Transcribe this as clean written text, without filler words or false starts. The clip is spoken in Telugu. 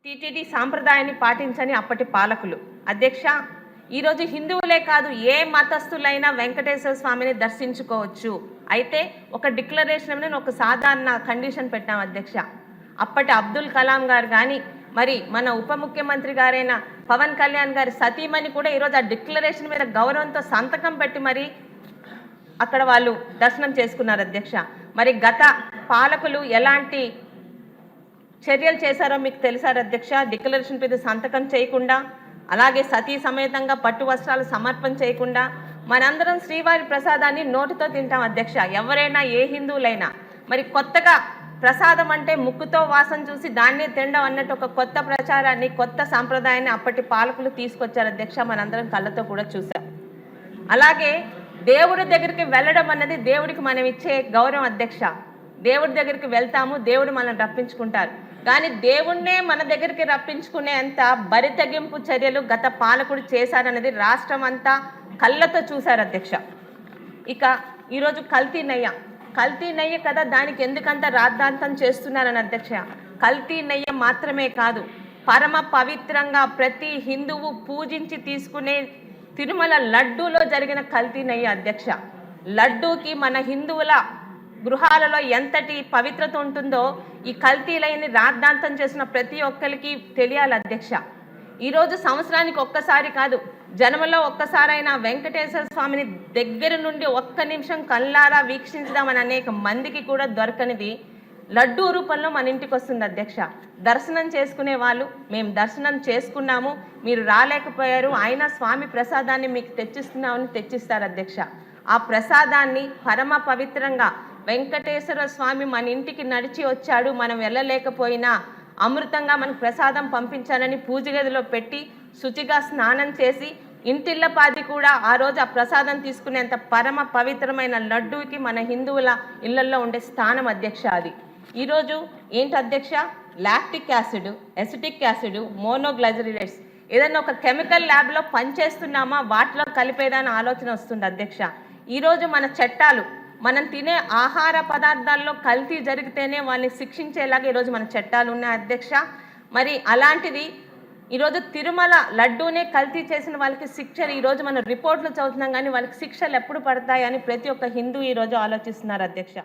టీటీడీ సాంప్రదాయాన్ని పాటించని అప్పటి పాలకులు. అధ్యక్ష, ఈరోజు హిందువులే కాదు ఏ మతస్థులైనా వెంకటేశ్వర స్వామిని దర్శించుకోవచ్చు. అయితే ఒక డిక్లరేషన్ మీద ఒక సాధారణ కండిషన్ పెట్టాం అధ్యక్ష. అప్పటి అబ్దుల్ కలాం గారు కానీ మరి మన ఉప ముఖ్యమంత్రి గారైన పవన్ కళ్యాణ్ గారి సతీమణి కూడా ఈరోజు ఆ డిక్లరేషన్ మీద గౌరవంతో సంతకం పెట్టి మరి అక్కడ వాళ్ళు దర్శనం చేసుకున్నారు అధ్యక్ష. మరి గత పాలకులు ఎలాంటి చర్యలు చేశారో మీకు తెలుసారు అధ్యక్ష. డిక్లరేషన్ మీద సంతకం చేయకుండా, అలాగే సతీ సమేతంగా పట్టు వస్త్రాలు సమర్పణ చేయకుండా మనందరం శ్రీవారి ప్రసాదాన్ని నోటితో తింటాం అధ్యక్ష. ఎవరైనా ఏ హిందువులైనా మరి కొత్తగా ప్రసాదం అంటే ముక్కుతో వాసన చూసి దాన్నే తినడం అన్నట్టు ఒక కొత్త ప్రచారాన్ని, కొత్త సాంప్రదాయాన్ని అప్పటి పాలకులు తీసుకొచ్చారు అధ్యక్ష. మనందరం కళ్ళతో కూడా చూసాం. అలాగే దేవుడి దగ్గరికి వెళ్ళడం అన్నది దేవుడికి మనం ఇచ్చే గౌరవం అధ్యక్ష. దేవుడి దగ్గరికి వెళ్తాము, దేవుడు మనం రప్పించుకుంటారు. కానీ దేవుణ్ణే మన దగ్గరికి రప్పించుకునేంత బరితెగింపు చర్యలు గత పాలకుడు చేశారన్నది రాష్ట్రం అంతా కళ్ళతో చూశారు అధ్యక్ష. ఇక ఈరోజు కల్తీ నెయ్యి కదా, దానికి ఎందుకంత రాద్ధాంతం చేస్తున్నారని అధ్యక్ష. కల్తీ నెయ్యి మాత్రమే కాదు, పరమ పవిత్రంగా ప్రతి హిందువు పూజించి తీసుకునే తిరుమల లడ్డూలో జరిగిన కల్తీ నెయ్యి అధ్యక్ష. లడ్డూకి మన హిందువుల గృహాలలో ఎంతటి పవిత్రత ఉంటుందో ఈ కల్తీలైన రాద్ధాంతం చేసిన ప్రతి ఒక్కరికి తెలియాలి అధ్యక్ష. ఈరోజు సంవత్సరానికి ఒక్కసారి కాదు, జన్మలో ఒక్కసారైనా వెంకటేశ్వర స్వామిని దగ్గర నుండి ఒక్క నిమిషం కళ్ళారా వీక్షించుదామని అనేక మందికి కూడా దొరకనిది లడ్డూ రూపంలో మన ఇంటికి వస్తుంది అధ్యక్ష. దర్శనం చేసుకునే వాళ్ళు మేము దర్శనం చేసుకున్నాము, మీరు రాలేకపోయారు, అయినా స్వామి ప్రసాదాన్ని మీకు తెచ్చిస్తున్నామని తెచ్చిస్తారు అధ్యక్ష. ఆ ప్రసాదాన్ని పరమ పవిత్రంగా వెంకటేశ్వర స్వామి మన ఇంటికి నడిచి వచ్చాడు, మనం వెళ్ళలేకపోయినా అమృతంగా మనకు ప్రసాదం పంపించాలని పూజ గదిలో పెట్టి శుచిగా స్నానం చేసి ఇంటిళ్ళపాది కూడా ఆ రోజు ఆ ప్రసాదం తీసుకునేంత పరమ పవిత్రమైన లడ్డూకి మన హిందువుల ఇళ్లల్లో ఉండే స్థానం అధ్యక్ష. అది ఈరోజు ఏంటి అధ్యక్ష, లాక్టిక్ యాసిడ్, ఎసిటిక్ యాసిడ్, మోనోగ్లైజరేట్స్ ఏదైనా ఒక కెమికల్ ల్యాబ్లో పనిచేస్తున్నామా వాటిలో కలిపేదని ఆలోచన వస్తుంది అధ్యక్ష. ఈరోజు మన చట్టాలు, మనం తినే ఆహార పదార్థాల్లో కల్తీ జరిగితేనే వాళ్ళని శిక్షించేలాగా ఈరోజు మన చట్టాలు ఉన్నాయి అధ్యక్ష. మరి అలాంటిది ఈరోజు తిరుమల లడ్డూనే కల్తీ చేసిన వాళ్ళకి శిక్షలు ఈరోజు మనం రిపోర్ట్లు చదువుతున్నాం, కానీ వాళ్ళకి శిక్షలు ఎప్పుడు పడతాయని ప్రతి ఒక్క హిందూ ఈరోజు ఆలోచిస్తున్నారు అధ్యక్ష.